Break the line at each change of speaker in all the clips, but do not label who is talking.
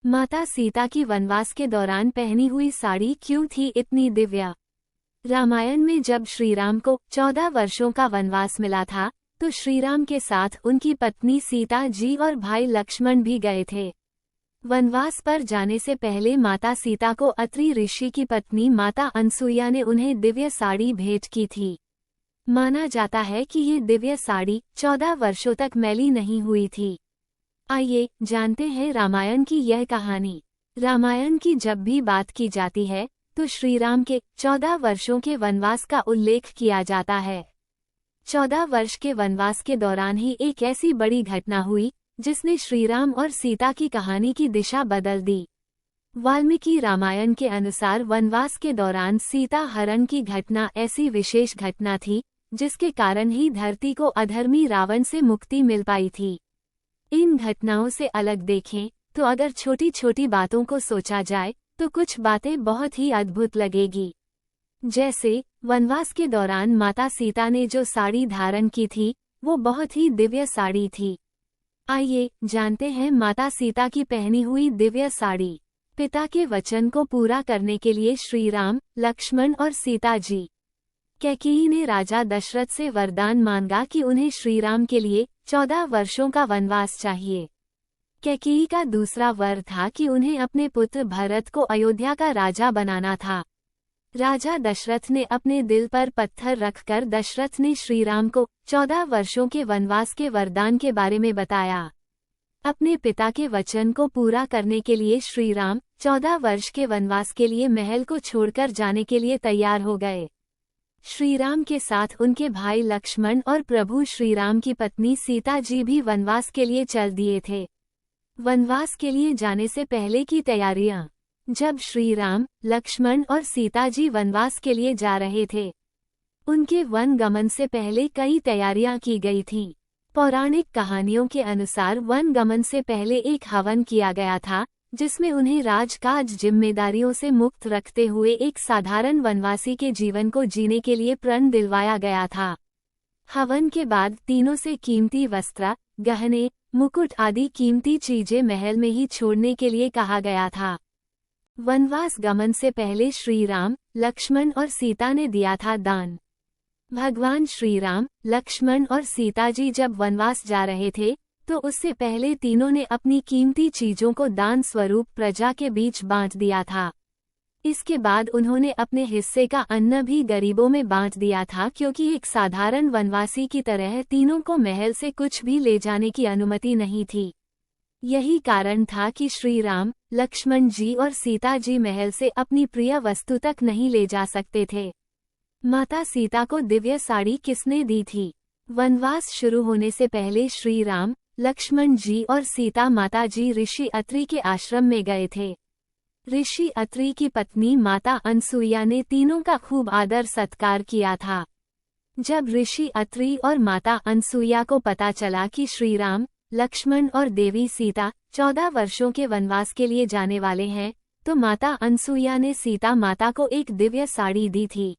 माता सीता की वनवास के दौरान पहनी हुई साड़ी क्यों थी इतनी दिव्य? रामायण में जब श्रीराम को 14 वर्षों का वनवास मिला था, तो श्रीराम के साथ उनकी पत्नी सीता जी और भाई लक्ष्मण भी गए थे। वनवास पर जाने से पहले माता सीता को अत्रि ऋषि की पत्नी माता अनसुईया ने उन्हें दिव्य साड़ी भेंट की थी। माना जाता है कि ये दिव्य साड़ी 14 वर्षों तक मैली नहीं हुई थी। आइए जानते हैं रामायण की यह कहानी। रामायण की जब भी बात की जाती है तो श्रीराम के 14 वर्षों के वनवास का उल्लेख किया जाता है। 14 वर्ष के वनवास के दौरान ही एक ऐसी बड़ी घटना हुई जिसने श्रीराम और सीता की कहानी की दिशा बदल दी। वाल्मीकि रामायण के अनुसार वनवास के दौरान सीता हरण की घटना ऐसी विशेष घटना थी जिसके कारण ही धरती को अधर्मी रावण से मुक्ति मिल पाई थी। इन घटनाओं से अलग देखें तो अगर छोटी छोटी बातों को सोचा जाए तो कुछ बातें बहुत ही अद्भुत लगेगी। जैसे वनवास के दौरान माता सीता ने जो साड़ी धारण की थी वो बहुत ही दिव्य साड़ी थी। आइए जानते हैं माता सीता की पहनी हुई दिव्य साड़ी। पिता के वचन को पूरा करने के लिए श्रीराम, लक्ष्मण और सीता जी। कैकेयी ने राजा दशरथ से वरदान मांगा कि उन्हें श्रीराम के लिए 14 वर्षों का वनवास चाहिए। कैकेयी का दूसरा वर था कि उन्हें अपने पुत्र भरत को अयोध्या का राजा बनाना था। राजा दशरथ ने अपने दिल पर पत्थर रखकर दशरथ ने श्रीराम को 14 वर्षों के वनवास के वरदान के बारे में बताया। अपने पिता के वचन को पूरा करने के लिए श्रीराम 14 वर्ष के वनवास के लिए महल को छोड़कर जाने के लिए तैयार हो गए। श्रीराम के साथ उनके भाई लक्ष्मण और प्रभु श्रीराम की पत्नी सीता जी भी वनवास के लिए चल दिए थे। वनवास के लिए जाने से पहले की तैयारियां। जब श्रीराम, लक्ष्मण और सीता जी वनवास के लिए जा रहे थे, उनके वन गमन से पहले कई तैयारियां की गई थीं। पौराणिक कहानियों के अनुसार वन गमन से पहले एक हवन किया गया था जिसमें उन्हें राजकाज जिम्मेदारियों से मुक्त रखते हुए एक साधारण वनवासी के जीवन को जीने के लिए प्रण दिलवाया गया था। हवन के बाद तीनों से कीमती वस्त्र, गहने, मुकुट आदि कीमती चीजें महल में ही छोड़ने के लिए कहा गया था। वनवास गमन से पहले श्रीराम, लक्ष्मण और सीता ने दिया था दान। भगवान श्रीराम, लक्ष्मण और सीता जी जब वनवास जा रहे थे तो उससे पहले तीनों ने अपनी कीमती चीजों को दान स्वरूप प्रजा के बीच बांट दिया था। इसके बाद उन्होंने अपने हिस्से का अन्न भी गरीबों में बांट दिया था, क्योंकि एक साधारण वनवासी की तरह तीनों को महल से कुछ भी ले जाने की अनुमति नहीं थी। यही कारण था कि श्रीराम, लक्ष्मण जी और सीता जी महल से अपनी प्रिय वस्तु तक नहीं ले जा सकते थे। माता सीता को दिव्य साड़ी किसने दी थी? वनवास शुरू होने से पहले श्रीराम, लक्ष्मण जी और सीता माता जी ऋषि अत्रि के आश्रम में गए थे। ऋषि अत्रि की पत्नी माता अनसुईया ने तीनों का खूब आदर सत्कार किया था। जब ऋषि अत्रि और माता अनसुईया को पता चला कि श्रीराम, लक्ष्मण और देवी सीता 14 वर्षों के वनवास के लिए जाने वाले हैं, तो माता अनसुईया ने सीता माता को एक दिव्य साड़ी दी थी।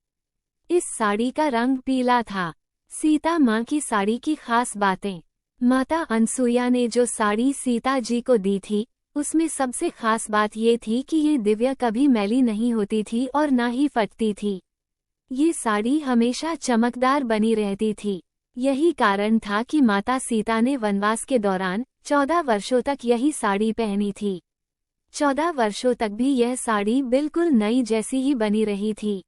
इस साड़ी का रंग पीला था। सीता माँ की साड़ी की खास बातें। माता अनसुईया ने जो साड़ी सीता जी को दी थी उसमें सबसे खास बात ये थी कि ये दिव्य कभी मैली नहीं होती थी और ना ही फटती थी। ये साड़ी हमेशा चमकदार बनी रहती थी। यही कारण था कि माता सीता ने वनवास के दौरान 14 वर्षों तक यही साड़ी पहनी थी। 14 वर्षों तक भी यह साड़ी बिल्कुल नई जैसी ही बनी रही थी।